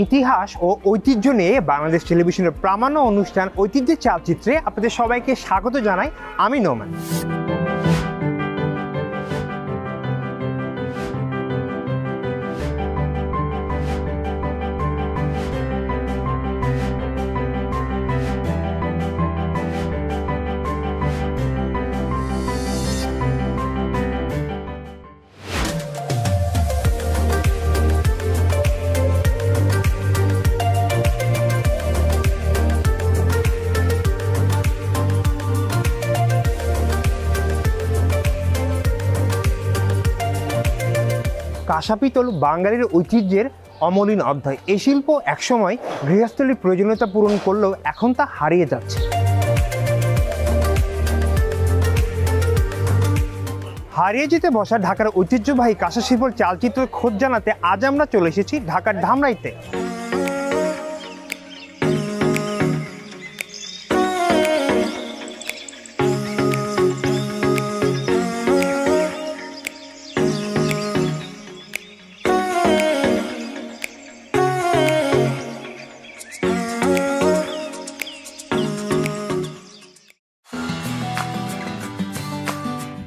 ইতিহাস ও ঐতিহ্য নিয়ে বাংলাদেশ টেলিভিশনের প্রামাণ্য অনুষ্ঠান ঐতিহ্যের চালচিত্রে আপনাদের সবাইকে স্বাগত জানাই। আমি নোমান। কাঁসা পিতল বাঙালির ঐতিহ্যের অমলিন অধ্যায়। এই শিল্প একসময় গৃহস্থলীর প্রয়োজনীয়তা পূরণ করলেও এখন তা হারিয়ে যাচ্ছে। হারিয়ে যেতে বসা ঢাকার ঐতিহ্যবাহী কাঁসা শিল্পর চালচিত্রের খোঁজ জানাতে আজ আমরা চলে এসেছি ঢাকার ধামরাইতে।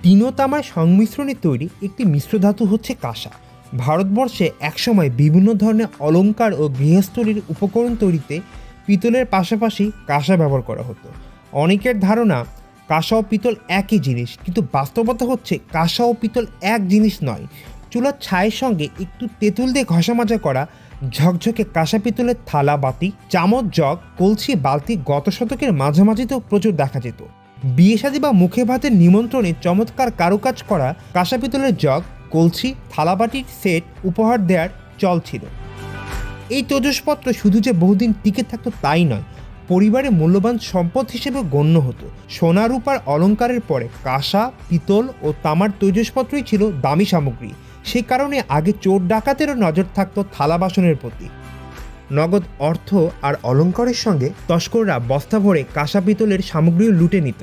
টিন ও তামার সংমিশ্রণে তৈরি একটি মিশ্র ধাতু হচ্ছে কাঁসা। ভারতবর্ষে একসময় বিভিন্ন ধরনের অলংকার ও গৃহস্থলীর উপকরণ তৈরিতে পিতলের পাশাপাশি কাঁসা ব্যবহার করা হতো। অনেকের ধারণা কাঁসা ও পিতল একই জিনিস, কিন্তু বাস্তবতা হচ্ছে কাঁসা ও পিতল এক জিনিস নয়। চুলার ছায়ের সঙ্গে একটু তেঁতুল দিয়ে ঘষা মাজা করা ঝকঝকে কাঁসা পিতলের থালা, বাতি, চামচ, জগ, কলসি, বালতি গত শতকের মাঝামাঝিতেও প্রচুর দেখা যেত। বিয়ে শাদী বা মুখে ভাতের নিমন্ত্রণে চমৎকার কারুকাজ করা কাঁসা পিতলের জগ, কলসি, থালাবাটির সেট উপহার দেওয়ার চল ছিল। এই তৈজসপত্র শুধু যে বহুদিন টিকে থাকতো তাই নয়, পরিবারের মূল্যবান সম্পদ হিসেবে গণ্য হতো। সোনা রূপার অলঙ্কারের পরে কাঁসা, পিতল ও তামার তৈজসপত্রই ছিল দামি সামগ্রী। সেই কারণে আগে চোর ডাকাতেরও নজর থাকতো থালা বাসনের প্রতি। নগদ অর্থ আর অলঙ্কারের সঙ্গে তস্কররা বস্তা ভরে কাঁসা পিতলের সামগ্রীও লুটে নিত।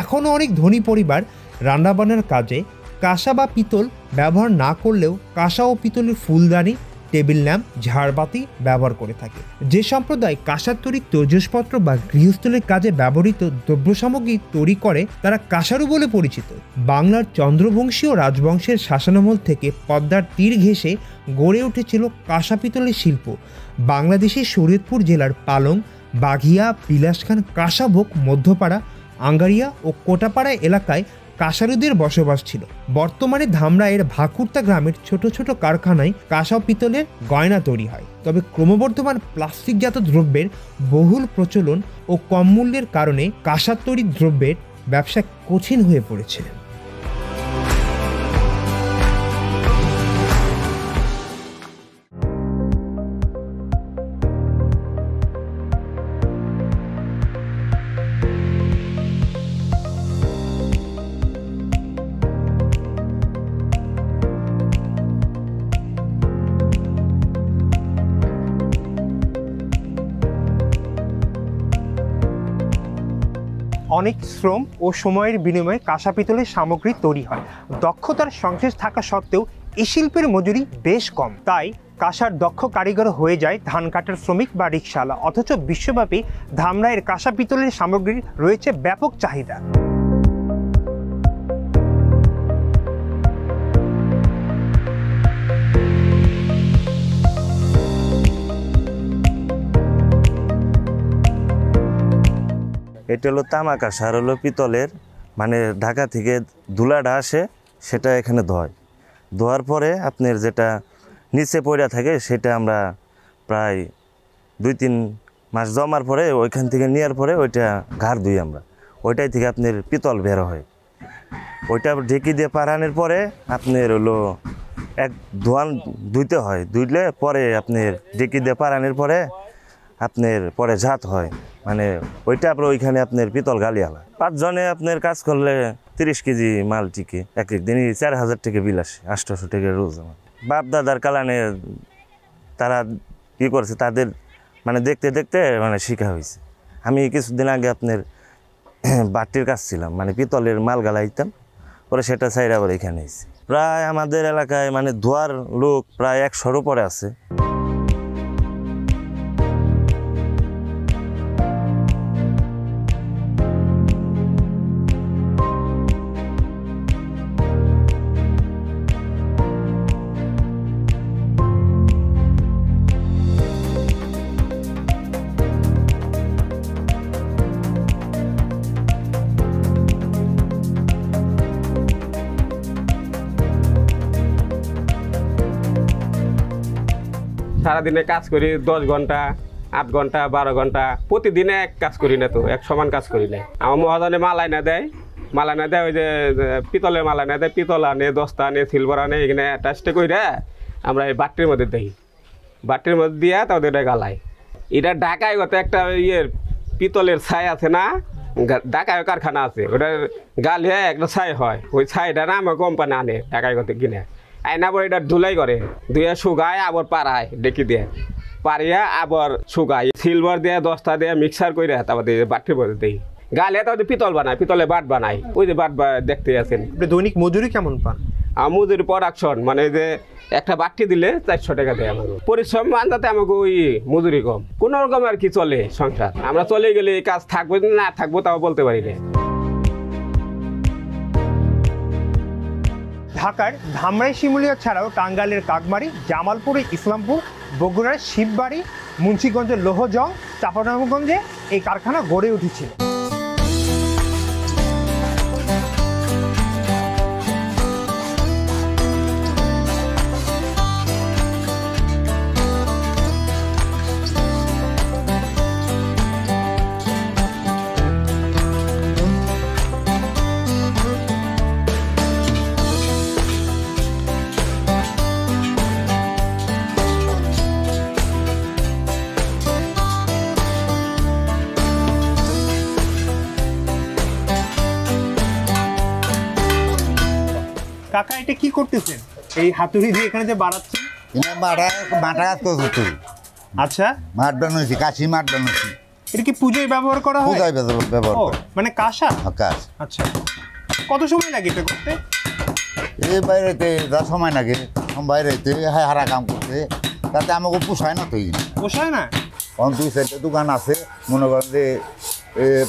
এখনও অনেক ধনী পরিবার রান্নাবান্নার কাজে কাঁসা বা পিতল ব্যবহার না করলেও কাঁসা ও পিতলের ফুলদানি, টেবিল ল্যাম্প, ঝাড়বাতি ব্যবহার করে থাকে। যে সম্প্রদায় কাঁসার তৈরি তৈজসপত্র বা গৃহস্থলের কাজে ব্যবহৃত দ্রব্য সামগ্রী তৈরি করে তারা কাঁসারু বলে পরিচিত। বাংলার চন্দ্রবংশীয় রাজবংশের শাসনামল থেকে পদ্মার তীর ঘেঁষে গড়ে উঠেছিল কাঁসা পিতলের শিল্প। বাংলাদেশের শরীয়তপুর জেলার পালং, বাঘিয়া, বিলাসখান, কাঁসাভোগ, মধ্যপাড়া, আঙ্গারিয়া ও কোটাপাড়া এলাকায় কাঁসারুদের বসবাস ছিল। বর্তমানে ধামরাইয়ের ভাকুরতা গ্রামের ছোট ছোট কারখানায় কাঁসা পিতলের গয়না তৈরি হয়। তবে ক্রমবর্ধমান প্লাস্টিকজাত দ্রব্যের বহুল প্রচলন ও কম মূল্যের কারণে কাঁসার তৈরি দ্রব্যের ব্যবসা কঠিন হয়ে পড়েছে। অনেক শ্রম ও সময়ের বিনিময়ে কাঁসা পিতলের সামগ্রী তৈরি হয়। দক্ষতার সংশ্লেষ থাকা সত্ত্বেও এই শিল্পের মজুরি বেশ কম। তাই কাঁসার দক্ষ কারিগর হয়ে যায় ধান কাটার শ্রমিক বা রিকশাওয়ালা। অথচ বিশ্বব্যাপী ধামরাইয়ের কাঁসা পিতলের সামগ্রীর রয়েছে ব্যাপক চাহিদা। এটা হলো তামা কাঁসা, আর হলো পিতলের, মানে ঢাকা থেকে ধুলাটা আসে সেটা এখানে ধোয়ার পরে আপনার যেটা নিচে পড়ে থাকে সেটা আমরা প্রায় 2-3 মাস জমার পরে ওইখান থেকে নেওয়ার পরে ওইটা ঘাড় ধুই আমরা। ওইটাই থেকে আপনার পিতল বের হয়। ওইটা ঢেকি দিয়ে পারানোর পরে আপনার হলো ধুইতে হয়। ধুইলে পরে আপনার ঢেকি দিয়ে পারানোর পরে আপনার পরে ঝাঁত হয়, মানে ওইটা আপনার ওইখানে আপনার পিতল গালিয়ালা। 5 জনে আপনার কাজ করলে 30 কেজি মাল টিকে। এক দিনই 4000 টাকা বিল আসে, 800 টাকা রোজ। আমার বাপ দাদার কালানে তারা কি করছে, তাদের মানে দেখতে দেখতে মানে শিখা হয়েছে। আমি কিছুদিন আগে আপনার বাটির কাজ ছিলাম, মানে পিতলের মাল গালাইতাম, পরে সেটা ছাইরা আবার এখানে এসেছি। প্রায় আমাদের এলাকায় মানে ধোয়ার লোক প্রায় 100-র উপরে আছে। সারাদিনে কাজ করি 10 ঘন্টা 8 ঘন্টা 12 ঘন্টা, প্রতিদিনে এক কাজ করি না, তো এক সমান কাজ করি না। আমার মহাজনে মালাই না দেয়, ওই যে পিতলের মালাই না দেয়, পিতল আনে, দস্তা আনে, সিলভার আনে, এখানে টাস্টে করে আমরা এই বাটির মধ্যে দিই, বাটির মধ্যে দিয়ে তাদের এটা গালাই। এটা ঢাকায় গত একটা পিতলের ছাই আছে না, ঢাকায় কারখানা আছে, ওটা গালিয়ে একটা ছাই হয়, ওই ছাইটা না আমার কোম্পানি আনে ঢাকায় গত কিনে, আইনা পরে এটা ধুলাই করে, ধুয়ে শুকায় আবার পাড়ায় ডেকে দিয়ে, পারিয়া আবার শুকায়, সিলভার দিয়ে দস্তা দিয়ে মিক্সার করে তারপর বাটির মধ্যে দিই। গালিয়ে তারপর পিতল বানায়, পিতলে বাট বানায়, ওই যে বাট দেখতে আছেন। দৈনিক মজুরি কেমন পান? মজুরি প্রোডাকশন মানে যে একটা বাটি দিলে 400 টাকা দেয় আমাকে, পরিশ্রম আনতে আমাকে ওই মজুরি কম, কোনো রকম আর কি চলে সংসার। আমরা চলে গেলে এই কাজ থাকবো না থাকবো তাও বলতে পারি না। ঢাকার ধামরাই শিমুলিয়া ছাড়াও টাঙ্গাইলের কাকমারি, জামালপুরের ইসলামপুর, বগুড়ার শিববাড়ি, মুন্সিগঞ্জের লোহজং, চাঁপানগঞ্জে এই কারখানা গড়ে উঠেছিল। কাকা এটা কি করতেছেন? এই হাতুড়ি দিয়ে এখানে যে বাড়াচ্ছেন? মাটা কাজ করছো তুই? আচ্ছা, মাঠ বানাইছি, কাশি মাঠ বানাইছি। এটা কি পূজায় ব্যবহার করা হয়? পূজায় ব্যবহার ও, করে। মানে কাঁসা? কাজ। আচ্ছা, কত সময় লাগে এটা করতে? এই বাইরেতে যা সময় লাগে, বাইরেতে হারা কাম করতে, তাতে আমাকে পোষায় না তুই। পোষায় না? কারণ দুই সাইডে দোকান আছে, মনে করেন যে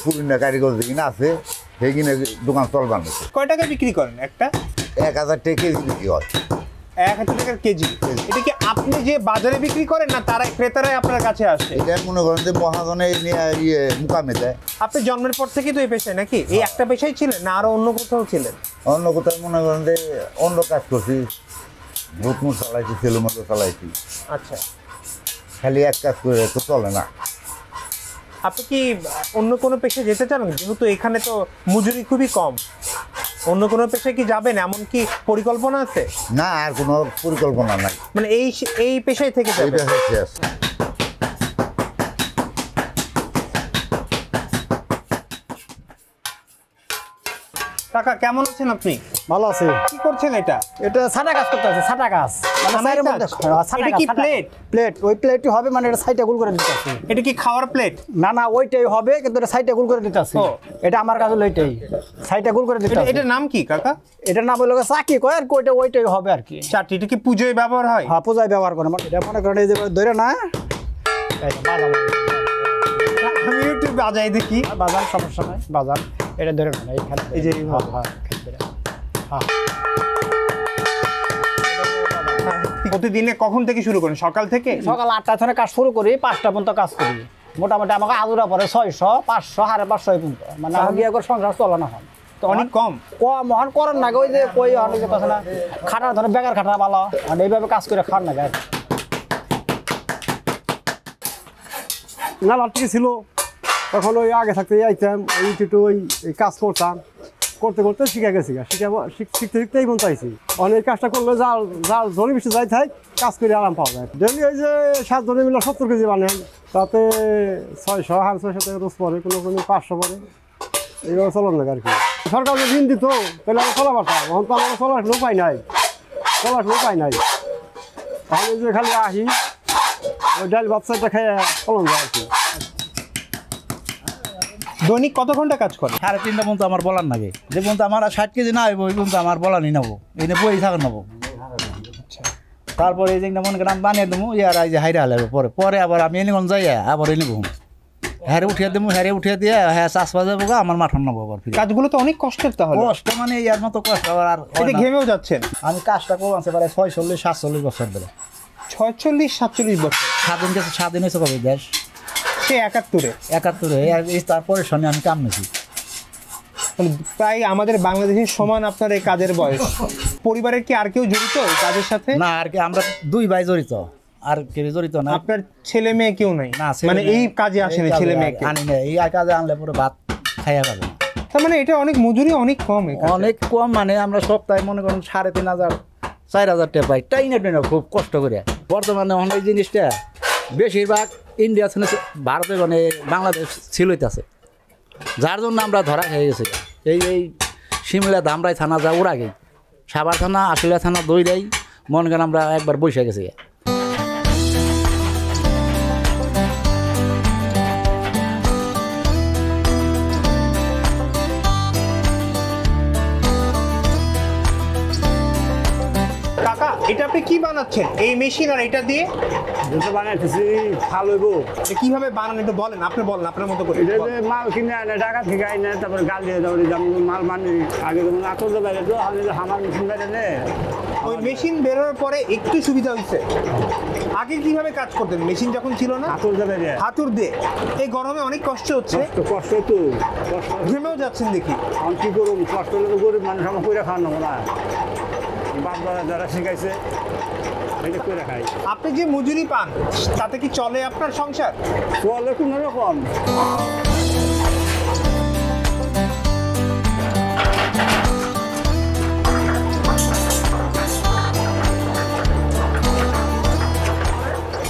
পুরিনা কারিগর যেখানে আছে সেইখানে দোকান চলবার না। কয় টাকা বিক্রি করেন একটা? 1000 টাকা কেজি বিক্রি হয়। 1000 টাকার কেজি? এটা কি আপনি যে বাজারে বিক্রি করেন না তারাই ক্রেতারাই আপনার কাছে আসে? এটা মনে করেন যে মহাজনে নিয়ে মুকামে দেয়। আপনি জন্মের পর থেকেই তো এই পেশায় নাকি? এই একটা পেশায় ছিলেন না আরো অন্য কোথাও ছিলেন? অন্য কোথাও মনে করেন যে অন্য কাজ করছি, ভুটমুট চালাইছি, সেলুমতো চালাইছি। আচ্ছা, খালি এক কাজ করে তো চলে না। আপনি কি অন্য কোনো পেশায় যেতে চান? যেহেতু এখানে তো মজুরি খুবই কম, অন্য কোনো পেশায় কি যাবেন এমন কি পরিকল্পনা আছে? না, আর কোনো পরিকল্পনা নাই, মানে এই পেশায় থেকে যাবেন? এইটা হচ্ছে আছে। কাকা কেমন আছেন আপনি? ভালো আছে। কি করছেন এটা? এটা ছাটা কাজ করতে আছে, ছাটা কাজ। ছাটাই কাজ? এটা কি প্লেট? প্লেট, ওই প্লেটই হবে, মানে এটা সাইডে গোল করে দিতে আছে। এটা কি খাওয়ার প্লেট? না না, ওইটাই হবে, কিন্তু এটা সাইডে গোল করে দিতে আছে। ও। এটা আমার কাছে ওইটাই সাইডে গোল করে দিতে আছে। এটার নাম কি কাকা? এটার নাম হলো চাকি কয়, আর ওইটা ওইটাই হবে আর কি। চারটি। এটা কি পুজোয় ব্যবহার হয়? হ্যাঁ, পূজায় ব্যবহার করে। এটা মনে করেন এই যে ধরে না, এটা বাজার, আমি একটু বাজাই দেখি। বাজার সমস্যা নাই, বাজার এটা ধরে না, এইখানে এই যে হ্যাঁ হ্যাঁ হ্যাঁ। প্রতিদিনে কখন থেকে শুরু করেন? সকাল থেকে? সকাল 8টা থেকে কাজ শুরু করি, 5টা পর্যন্ত কাজ করি। মোটামুটি আমাকে আজুরা পরে 600, 500, 550 পর্যন্ত, মানে আগে একবার সংসার চলানো হয়। তো অনেক কম। মহান করেন না, ওই যে কই অনেক কথা না, খাটার ধরে বেকার খাটা ভালো, আর এইভাবে কাজ করে খান না গায়ে। না ঠিক ছিল, তখন ওই আগে থাকতে আইতাম, ওই একটু ওই কাজ করতাম, করতে করতে শিখে গেছি, শিখতে শিখতে এই মন চাইছি। অনেক কাজটা করলে যার জনে বেশি যাই থাক, কাজ করে আরাম পাওয়া যায়। ডেলি ওই যে 7 জনে মিলে 70 কেজি বানেন, তাতে 600, 650 টাকা রোজ পরে, কোনো 500 পরে, এইভাবে চলার লাগে আর কি। সরকার যদি ঋণ দিত তাহলে আমরা চলা পারতাম, এখন তো আমার চলার উপায় নাই, তাহলে যে খালি আহি ওই ডাল বাচ্চাটা খেয়ে চলন যায় আর কি। দৈনিক কত ঘন্টা কাজ করেন? 3.5 পর্যন্ত আমার বলার নাগে, যে পর্যন্ত আমার 60 কেজি না হইব ওই পর্যন্ত আমার বলানি নেবো, এই বই থাকা নেবো। তারপরে এই যে মনে করেন আমি বানিয়ে দেবো, ইয়ার এই যে হাইরা হালাবে, পরে আবার আমি এনে যাই আবার এনে বহু হ্যারে উঠিয়ে দেবো, হ্যারে দিয়ে হ্যাঁ চাষ বাজাবো, আমার মাঠন নেবো আবার। কাজগুলো তো অনেক কষ্টের, তাহলে কষ্ট মানে ইয়ার মতো কষ্ট আর ঘেমেও যাচ্ছেন। আমি কাজটা করলাম প্রায় 46-47 বছর ধরে। 46-47 বছর? স্বাধীন হয়েছে কবে দেশ? সে 71-এ। তারপরে সঙ্গে আমি কাম নিয়েছি, প্রায় আমাদের বাংলাদেশের সমান আপনার এই কাজের বয়স। পরিবারের কি আর কেউ জড়িত কাজের সাথে? না, আর কি আমরা 2 ভাই জড়িত। আর কেউ জড়িত না। আপনার ছেলে মেয়ে কেউ নাই? না, মানে এই কাজে আসেনি ছেলে মেয়ে? আনি না, এই কাজে আনলে পরে ভাত খাইয়া পাবে। তার মানে এটা অনেক মজুরি অনেক কম এখানে। অনেক কম, মানে আমরা সপ্তাহে মনে করুন 3,500 4,000 টাকা পাই, টাইনা টাইনা খুব কষ্ট করে। বর্তমানে এই জিনিসটা বেশিরভাগ ইন্ডিয়া থেকে ভারতে মানে বাংলাদেশ ছিলইতেছে, যার জন্য আমরা ধরা খেয়ে গেছি। এই শিমলা ধামরাই থানা যা ওর আগে, সাভার থানা আশুলিয়া থানা দইরাই মনে করেন আমরা একবার বসে গেছি। কাকা, এটা আপনি কি বানাচ্ছেন এই মেশিন আর এটা দিয়ে? যেটা বানাইতেছি ভাল হইব। কিভাবে বানান একটু বলেন, আপনি বলেন আপনার মতো করে। এটা যে মাল কিনে আনে ঢাকা থেকে আইনে, তারপরে গাল দিয়ে দেওয়া যেমন মাল মানে আগে যেমন আতর বাইরে তো আমার মেশিন বাইরে নে। ওই মেশিন বেরোনোর পরে একটু সুবিধা হয়েছে। আগে কিভাবে কাজ করতেন মেশিন যখন ছিল না? আতর দেবে হাতুড় দিয়ে। এই গরমে অনেক কষ্ট হচ্ছে, কষ্ট তো কষ্ট, ঘেমেও যাচ্ছেন দেখি। আমি কি করুন, কষ্ট হলে তো গরিব মানুষ আমার করে খাওয়ানো না, বাপ দাদা যারা শিখাইছে এটা করে খাই। আপনি যে মজুরি পান তাতে কি চলে আপনার সংসার? চলে কোনো রকম।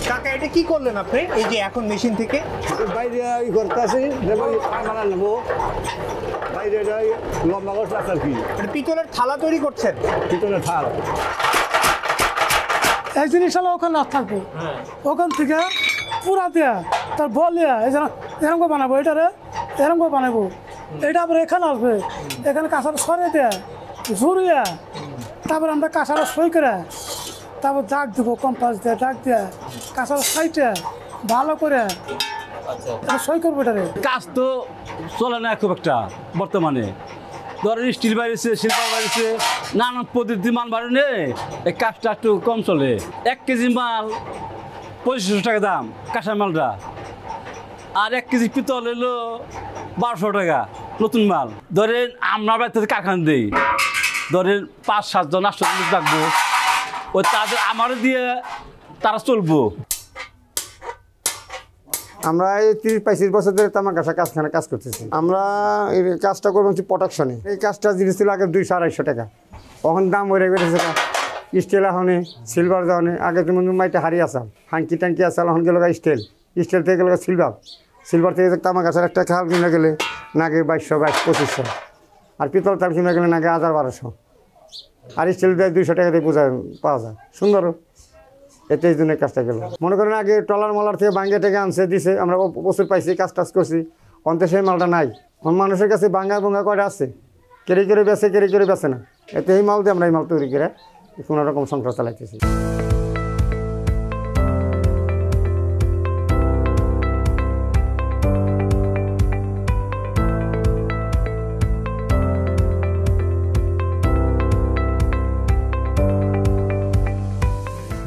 কাকা, এটা কি করলেন আপনি এই যে এখন মেশিন থেকে? বাইরে ই করতে আসি বানা নেবো, বাইরে লম্বা করতে আর কি পিতলের থালা তৈরি করছেন? পিতলের থাল। এই জিনিস হলো ওখানে না থাকবো, ওখান থেকে পুরা দেয়া তার বলিয়া এই যেন এরকম করে বানাবো, এটারে এরকম করে বানাবো, এটা আবার এখানে আসবে, এখানে কাঁচাটা সরিয়ে দেয়া ঝুরিয়া, তারপর আমরা কাঁচাটা সই করে তারপর দাগ দেবো, কম্পাস দিয়ে দাগ দেয়া কাঁচাটা সাইটে ভালো করে সই করবো। এটারে কাজ তো চলে না খুব একটা বর্তমানে, ধরেন স্টিল বাড়িছে, শিল্প বাড়িছে, নানান পদ্ধতি মাল বাড়িনে এই কাজটা একটু কম চলে। 1 কেজি মাল 2500 টাকা দাম কাঁচা মালটা, আর 1 কেজি পিতল হলো 1200 টাকা নতুন মাল। ধরেন আমরা বাড়িতে কারখানা দিই, ধরেন 5-7 জন 8 জন রাখবো, ওই তাদের আমার দিয়ে তারা চলবো। আমরা এই 30-35 বছর ধরে তামাক গাছা কারখানা কাজ করতেছি। আমরা এই কাজটা করবো হচ্ছে প্রোডাকশনে। এই কাজটা জিনিস ছিল আগে 200-250 টাকা, তখন দাম বেড়ে গেছে। স্টিল এখনে সিলভার যাওয়ানে, আগে যেমন মাইটা হারি আসাম হাঙ্কি টাঙ্কি আসাল, এখন গেল স্টিল, স্টিল থেকে গেল সিলভার, সিলভার থেকে তামাক গাছের একটা খাল কিনে গেলে নাগে 2200-2200, আর পিতল তাল কিনে গেলে নাগে 1000-1200, আর স্টিল দিয়ে 200 টাকা দিয়ে পাওয়া যায় সুন্দর। এতে এই জন্য কাজটা গেল। মনে করেন আগে টলার মলার থেকে ভাঙ্গে থেকে আনছে দিছে, আমরা প্রচুর পাইছি, কাজ টাজ করছি, অন্তে সেই মালটা নাই। মানুষের কাছে ভাঙ্গা ভঙ্গা কয়টা আছে, কেড়ে কেড়ে বেছে, কেড়ে কেড়ে বেছে না। এতে এই মাল দিয়ে আমরা এই মাল তৈরি করে কোনো রকম সংসার চালাইতেছি।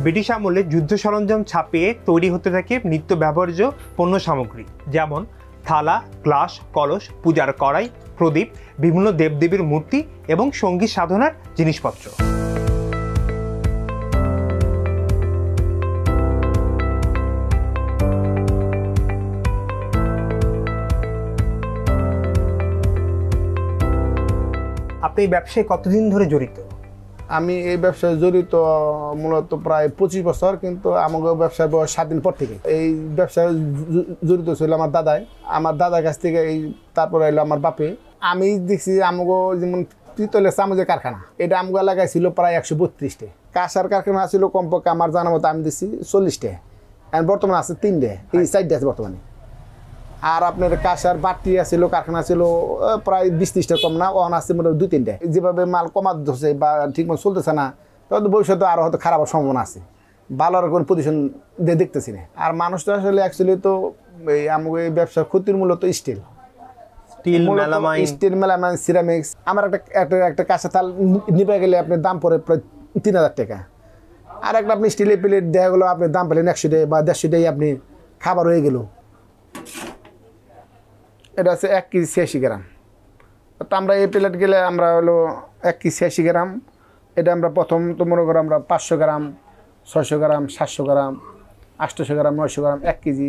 ব্রিটিশ আমলে যুদ্ধ সরঞ্জাম ছাপিয়ে তৈরি হতে থাকে নিত্য ব্যবহার্য পণ্য সামগ্রী, যেমন থালা, গ্লাস, কলস, পূজার কড়াই, প্রদীপ, বিভিন্ন দেবদেবীর মূর্তি এবং সঙ্গীত সাধনার জিনিসপত্র। আপনি এই ব্যবসায় কতদিন ধরে জড়িত? আমি এই ব্যবসায় জড়িত মূলত প্রায় 25 বছর, কিন্তু আমাকে ব্যবসার বয়স 7 দিন পর থেকে। এই ব্যবসায় জড়িত ছিল আমার দাদাই, আমার দাদার কাছ থেকে এই তারপরে এলো আমার বাপে। আমি দেখছি আমাকে যেমন পিতলের চামচের কারখানা, এটা আমাকে এলাকায় ছিল প্রায় 132টে। কাঁসার কারখানা ছিল কমপক্ষে আমার জানা মতো আমি দেখছি 40টে, আর বর্তমানে আছে 3টে, এই 4টে আছে বর্তমানে। আর আপনার কাঁসার বাটি ছিল কারখানা ছিল প্রায় 20-30টা কম না, ওখানে আছে মোটামুটি 2-3টে। যেভাবে মাল কমাতে ধরছে বা ঠিকমতো চলতেছে না, তখন ভবিষ্যতে আরও হয়তো খারাপ সম্ভাবনা আছে, ভালো আর কোনো পজিশন দিয়ে দেখতেছি না। আর মানুষটা আসলে অ্যাকচুয়ালি তো এই আমাকে এই ব্যবসার ক্ষতির মূলত স্টিল, স্টিল, মেলামাইন, সিরামিক্স। আমার একটা কাঁচা থাল নিবে গেলে আপনার দাম পড়ে প্রায় 3000 টাকা, আর একটা আপনি স্টিলের প্লেট দেখা গেলো আপনার দাম পেলেন 100 টাকা বা 150 টাকা, আপনি খাবার হয়ে গেল। এটা হচ্ছে 1 কেজি 86 গ্রাম। তো আমরা এই প্লেট গেলে আমরা হলো 1 কেজি 86 গ্রাম। এটা আমরা প্রথম তো মনে করো আমরা 500 গ্রাম 600 গ্রাম 700 গ্রাম 800 গ্রাম 900 গ্রাম 1 কেজি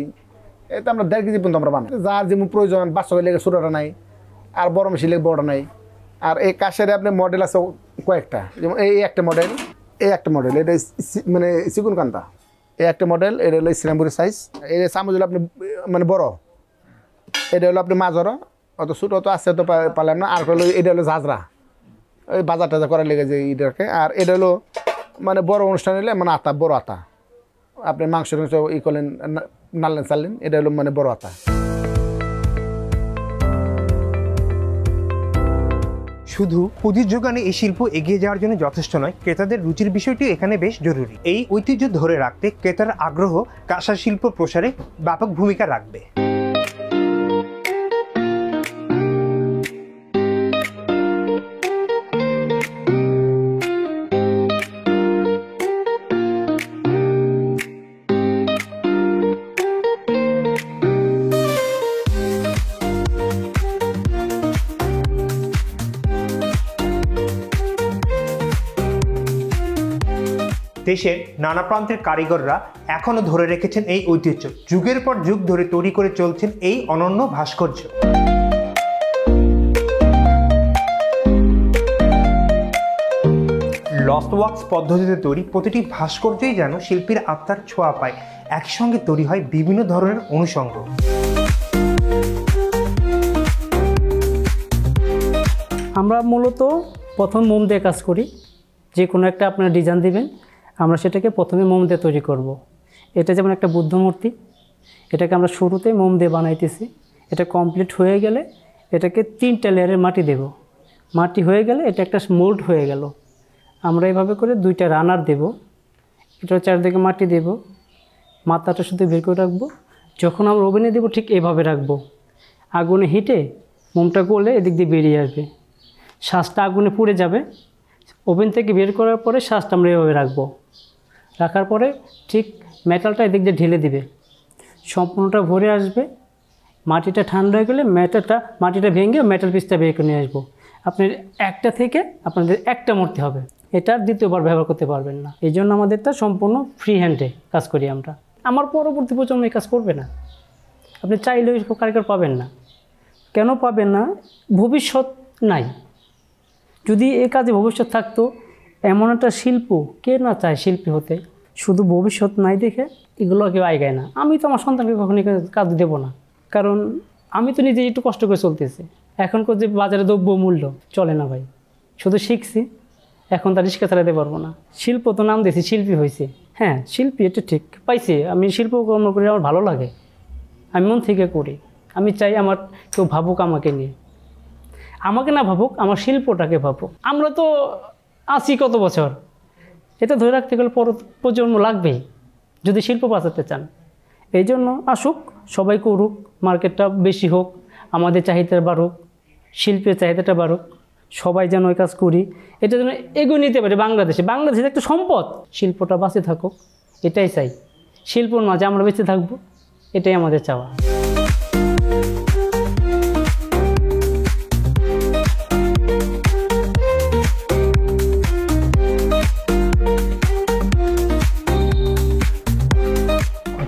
এতে আমরা 1.5 কেজি পর্যন্ত আমরা বানাই যার যেমন প্রয়োজন বাচ্চা লেগে ছোটটা নাই আর বড় মেশিন লেগে বড়টা নাই আর এই কাশের আপনার মডেল আছে কয়েকটা যেমন এই একটা মডেল এটা মানে চিকুন কান্তা এই একটা মডেল এটা হলো ইসলামপুরি সাইজ এই চামচ হলো আপনি মানে বড় এটা হলো আপনি মাঝর অত ছোটো তো আছে তো পারলাম না আর হলো এটা হলো ঝাঁঝরা ওই বাজার টাজার করার লেগে যে ইটাকে আর এটা হলো মানে বড় অনুষ্ঠান হলে মানে আতা বড় আতা আপনি মাংস ই করলেন নাড়লেন চাললেন এটা হলো মানে বড় আতা শুধু পুঁজির যোগানে এই শিল্প এগিয়ে যাওয়ার জন্য যথেষ্ট নয়, ক্রেতাদের রুচির বিষয়টিও এখানে বেশ জরুরি। এই ঐতিহ্য ধরে রাখতে ক্রেতার আগ্রহ কাঁসা শিল্প প্রসারে ব্যাপক ভূমিকা রাখবে। দেশের নানা প্রান্তের কারিগররা এখনো ধরে রেখেছেন এই ঐতিহ্য, যুগের পর যুগ ধরে তৈরি করে চলছেন এই অনন্য ভাস্কর্য। লস্ট ওয়ার্কস পদ্ধতিতে তৈরি প্রতিটি ভাস্কর্যই যেন শিল্পীর আত্মার ছোঁয়া পায়, একসঙ্গে তৈরি হয় বিভিন্ন ধরনের অনুষঙ্গ। আমরা মূলত প্রথম মোম দিয়ে কাজ করি, যে কোনো একটা আপনারা ডিজাইন দিবেন, আমরা সেটাকে প্রথমে মোম দিয়ে তৈরি করব। এটা যেমন একটা বুদ্ধ মূর্তি, এটাকে আমরা শুরুতে মোম দিয়ে বানাইতেছি। এটা কমপ্লিট হয়ে গেলে এটাকে 3টা লেয়ারের মাটি দেব। মাটি হয়ে গেলে এটা একটা মোল্ড হয়ে গেল। আমরা এইভাবে করে 2টা রানার দেব, এটার চারদিকে মাটি দেব, মাথাটা শুধু বের করে রাখবো। যখন আমরা ওভেনে দেবো ঠিক এইভাবে রাখবো, আগুনে হিটে মোমটা গলে এদিক দিয়ে বেরিয়ে আসবে, শ্বাসটা আগুনে পুড়ে যাবে। ওভেন থেকে বের করার পরে শ্বাসটা আমরা এভাবে রাখবো, রাখার পরে ঠিক মেটালটা এদিক দিয়ে ঢেলে দিবে, সম্পূর্ণটা ভরে আসবে। মাটিটা ঠান্ডা হয়ে গেলে মাটিটা ভেঙে মেটাল পিসটা বের করে নিয়ে আসবো। আপনার একটা থেকে আপনাদের একটা মূর্তি হবে, এটা দ্বিতীয়বার ব্যবহার করতে পারবেন না। এই জন্য আমাদেরটা সম্পূর্ণ ফ্রি হ্যান্ডে কাজ করি আমরা। আমার পরবর্তী প্রজন্ম এই কাজ করবে না, আপনি চাইলেও কারিগর পাবেন না। কেন পাবেন না? ভবিষ্যৎ নাই। যদি এই কাজে ভবিষ্যৎ থাকতো, এমন একটা শিল্প কে না চায় শিল্পী হতে। শুধু ভবিষ্যৎ নাই দেখে এগুলো কেউ আগায় না। আমি তো আমার সন্তানকে কখনো কাজ দেবো না, কারণ আমি তো নিজে একটু কষ্ট করে চলতেছি। এখনকার যে বাজারে দ্রব্য মূল্য চলে না ভাই, শুধু শিখছি, এখন তার রিস্কা চালাতে পারবো না। শিল্প তো নাম দিয়েছি, শিল্পী হয়েছে। হ্যাঁ শিল্পী, এটা ঠিক পাইছি। আমি শিল্পকর্ম করি, আমার ভালো লাগে, আমি মন থেকে করি। আমি চাই আমার কেউ ভাবুক আমাকে নিয়ে, আমাকে না ভাবুক, আমার শিল্পটাকে ভাবুক। আমরা তো আছি কত বছর, এটা ধরে রাখতে গেলে প্রজন্ম লাগবেই যদি শিল্প বাঁচাতে চান। এই জন্য আসুক, সবাই করুক, মার্কেটটা বেশি হোক, আমাদের চাহিদা বাড়ুক, শিল্পের চাহিদাটা বাড়ুক, সবাই যেন ওই কাজ করি। এটা যেন এগিয়ে নিতে পারে বাংলাদেশের একটা সম্পদ। শিল্পটা বাঁচে থাকুক, এটাই চাই। শিল্পর মাঝে আমরা বেঁচে থাকবো, এটাই আমাদের চাওয়া।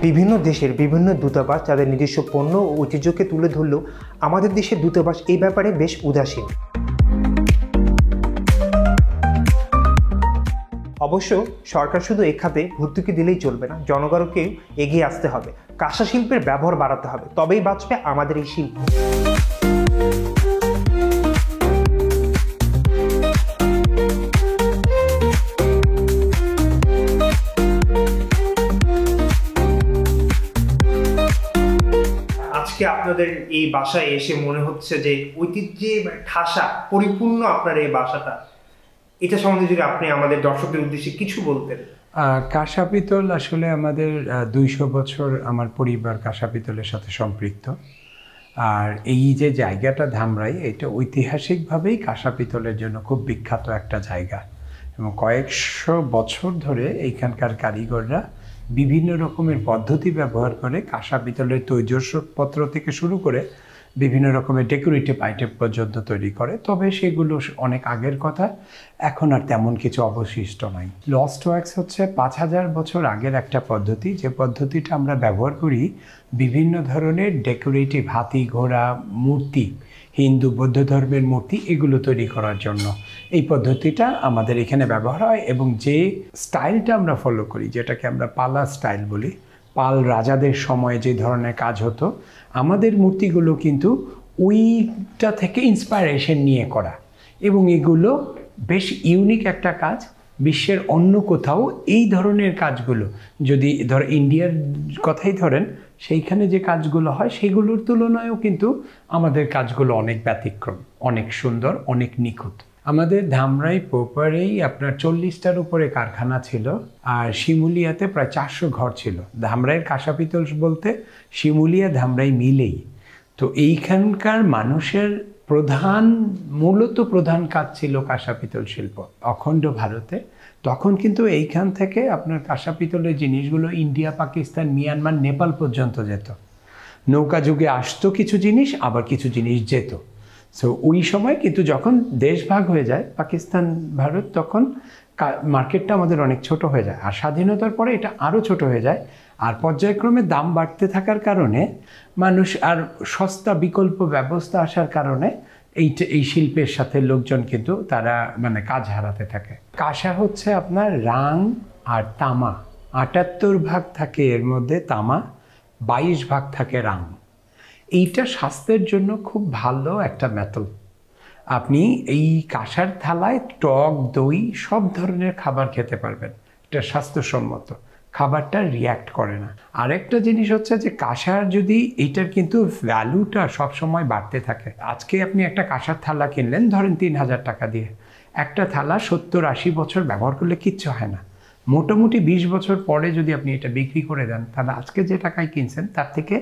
বিভিন্ন দেশের বিভিন্ন দূতাবাস তাদের নিজস্ব পণ্য ও ঐতিহ্যকে তুলে ধরলেও আমাদের দেশের দূতাবাস এই ব্যাপারে বেশ উদাসীন। অবশ্য সরকার শুধু এ খাতে ভর্তুকি দিলেই চলবে না, জনগণকেও এগিয়ে আসতে হবে, কাঁসা শিল্পের ব্যবহার বাড়াতে হবে, তবেই বাঁচবে আমাদের এই শিল্প। আজকে আপনাদের এই বাসায় এসে মনে হচ্ছে যে ঐতিহ্যে ঠাসা পরিপূর্ণ আপনার এই বাসাটা, এটা সম্বন্ধে যদি আপনি আমাদের দর্শকদের উদ্দেশ্যে কিছু বলতেন। কাঁসা পিতল আসলে আমাদের 200 বছর আমার পরিবার কাঁসা পিতলের সাথে সম্পৃক্ত। আর এই যে জায়গাটা ধামরাই, এটা ঐতিহাসিকভাবেই কাঁসা পিতলের জন্য খুব বিখ্যাত একটা জায়গা, এবং কয়েকশো বছর ধরে এইখানকার কারিগররা বিভিন্ন রকমের পদ্ধতি ব্যবহার করে কাঁসা পিতলের তৈজসপত্র থেকে শুরু করে বিভিন্ন রকমের ডেকোরেটিভ আইটেম পর্যন্ত তৈরি করে, তবে সেগুলো অনেক আগের কথা, এখন আর তেমন কিছু অবশিষ্ট নাই। লস্ট ওয়াক্স হচ্ছে 5000 বছর আগের একটা পদ্ধতি, যে পদ্ধতিটা আমরা ব্যবহার করি বিভিন্ন ধরনের ডেকোরেটিভ হাতি, ঘোড়া, মূর্তি, হিন্দু বৌদ্ধ ধর্মের মূর্তি এগুলো তৈরি করার জন্য এই পদ্ধতিটা আমাদের এখানে ব্যবহার হয়। এবং যে স্টাইলটা আমরা ফলো করি, যেটাকে আমরা পালা স্টাইল বলি, পাল রাজাদের সময়ে যে ধরনের কাজ হতো, আমাদের মূর্তিগুলো কিন্তু ওইটা থেকে ইন্সপায়ারেশন নিয়ে করা, এবং এগুলো বেশ ইউনিক একটা কাজ। বিশ্বের অন্য কোথাও এই ধরনের কাজগুলো, যদি ইন্ডিয়ার কথাই ধরেন, সেইখানে যে কাজগুলো হয় সেগুলোর তুলনায়ও কিন্তু আমাদের কাজগুলো অনেক ব্যতিক্রম, অনেক সুন্দর, অনেক নিখুঁত। আমাদের ধামরাই প্রপারেই আপনার 40টার উপরে কারখানা ছিল, আর শিমুলিয়াতে প্রায় 400 ঘর ছিল। ধামরাইয়ের কাঁসা পিতল বলতে শিমুলিয়া ধামরাই মিলেই। তো এইখানকার মানুষের মূলত প্রধান কাজ ছিল কাঁসা পিতল শিল্প অখণ্ড ভারতে। তখন কিন্তু এইখান থেকে আপনার কাঁসা পিতলের জিনিসগুলো ইন্ডিয়া, পাকিস্তান, মিয়ানমার, নেপাল পর্যন্ত যেত। নৌকা যুগে আসতো কিছু জিনিস, আবার কিছু জিনিস যেত। সো ওই সময় কিন্তু যখন দেশ ভাগ হয়ে যায় পাকিস্তান, ভারত, তখন মার্কেটটা আমাদের অনেক ছোট হয়ে যায়, আর স্বাধীনতার পরে এটা আরও ছোট হয়ে যায়। আর পর্যায়ক্রমে দাম বাড়তে থাকার কারণে মানুষ আর সস্তা বিকল্প ব্যবস্থা আসার কারণে এই শিল্পের সাথে লোকজন কিন্তু তারা মানে কাজ হারাতে থাকে। কাঁসা হচ্ছে আপনার রাং আর তামা, 78 ভাগ থাকে এর মধ্যে তামা, 22 ভাগ থাকে রাং। এইটা স্বাস্থ্যের জন্য খুব ভালো একটা মেটাল। আপনি এই কাঁসার থালায় টক, দই সব ধরনের খাবার খেতে পারবেন, এটা স্বাস্থ্যসম্মত, খাবারটা রিয়্যাক্ট করে না। আরেকটা জিনিস হচ্ছে যে কাঁসার যদি এইটার কিন্তু ভ্যালুটা সবসময় বাড়তে থাকে। আজকে আপনি একটা কাঁসার থালা কিনলেন ধরেন 3000 টাকা দিয়ে, একটা থালা 70-80 বছর ব্যবহার করলে কিচ্ছু হয় না। মোটামুটি 20 বছর পরে যদি আপনি এটা বিক্রি করে দেন, তাহলে আজকে যে টাকায় কিনছেন তার থেকে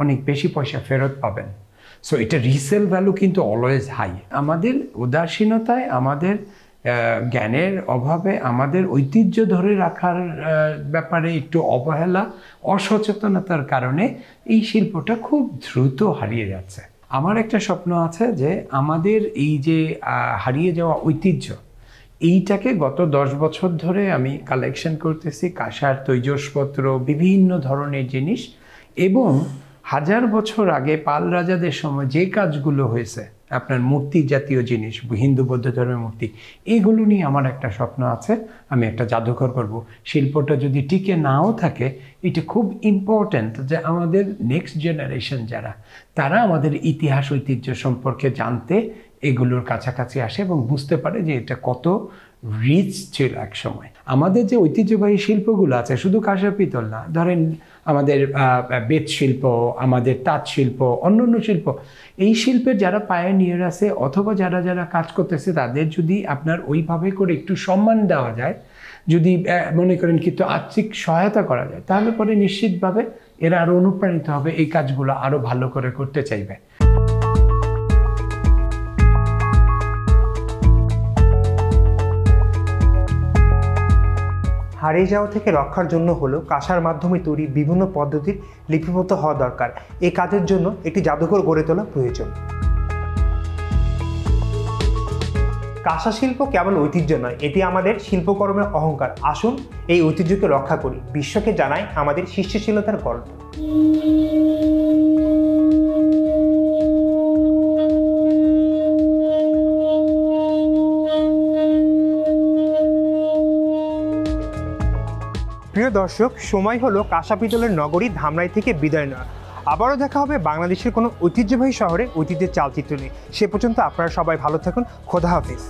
অনেক বেশি পয়সা ফেরত পাবেন। সো এটা রিসেল ভ্যালু কিন্তু অলওয়েজ হাই। আমাদের উদাসীনতায়, আমাদের জ্ঞানের অভাবে, আমাদের ঐতিহ্য ধরে রাখার ব্যাপারে একটু অবহেলা, অসচেতনতার কারণে এই শিল্পটা খুব দ্রুত হারিয়ে যাচ্ছে। আমার একটা স্বপ্ন আছে যে আমাদের এই যে হারিয়ে যাওয়া ঐতিহ্য, এইটাকে গত 10 বছর ধরে আমি কালেকশন করতেছি, কাঁসার তৈজসপত্র, বিভিন্ন ধরনের জিনিস, এবং 1000 বছর আগে পাল রাজাদের সময় যে কাজগুলো হয়েছে, আপনার মূর্তি জাতীয় জিনিস, হিন্দু বৌদ্ধ ধর্মের মূর্তি, এগুলো নিয়ে আমার একটা স্বপ্ন আছে, আমি একটা জাদুঘর করব। শিল্পটা যদি টিকে নাও থাকে, এটা খুব ইম্পর্ট্যান্ট যে আমাদের নেক্সট জেনারেশন যারা, তারা আমাদের ইতিহাস ঐতিহ্য সম্পর্কে জানতে এগুলোর কাছাকাছি আসে এবং বুঝতে পারে যে এটা কত রিচ ছিল এক সময়। আমাদের যে ঐতিহ্যবাহী শিল্পগুলো আছে, শুধু কাঁসা পিতল না, ধরেন আমাদের বেত শিল্প, আমাদের তাঁত শিল্প, অন্যান্য শিল্প, এই শিল্পের যারা পায়োনিয়ার আছে অথবা যারা যারা কাজ করতেছে, তাদের যদি আপনার ওইভাবে করে একটু সম্মান দেওয়া যায়, যদি মনে করেন কিন্তু আর্থিক সহায়তা করা যায়, তাহলে পরে নিশ্চিতভাবে এরা আরও অনুপ্রাণিত হবে, এই কাজগুলো আরও ভালো করে করতে চাইবে। হারিয়ে যাওয়া থেকে রক্ষার জন্য হলো কাঁসার মাধ্যমে তৈরি বিভিন্ন পদ্ধতির লিপিবদ্ধ হওয়া দরকার। এই কাজের জন্য একটি জাদুঘর গড়ে তোলা প্রয়োজন। কাঁসা শিল্প কেবল ঐতিহ্য নয়, এটি আমাদের শিল্পকর্মের অহংকার। আসুন এই ঐতিহ্যকে রক্ষা করি, বিশ্বকে জানাই আমাদের সৃষ্টিশীলতার গল্প। প্রিয় দর্শক, সময় হলো কাঁসা পিতলের নগরী ধামরাই থেকে বিদায় নেওয়া। আবারও দেখা হবে বাংলাদেশের কোনো ঐতিহ্যবাহী শহরে ঐতিহ্যের চালচিত্র নিয়ে। সে পর্যন্ত আপনারা সবাই ভালো থাকুন। খোদা হাফেজ।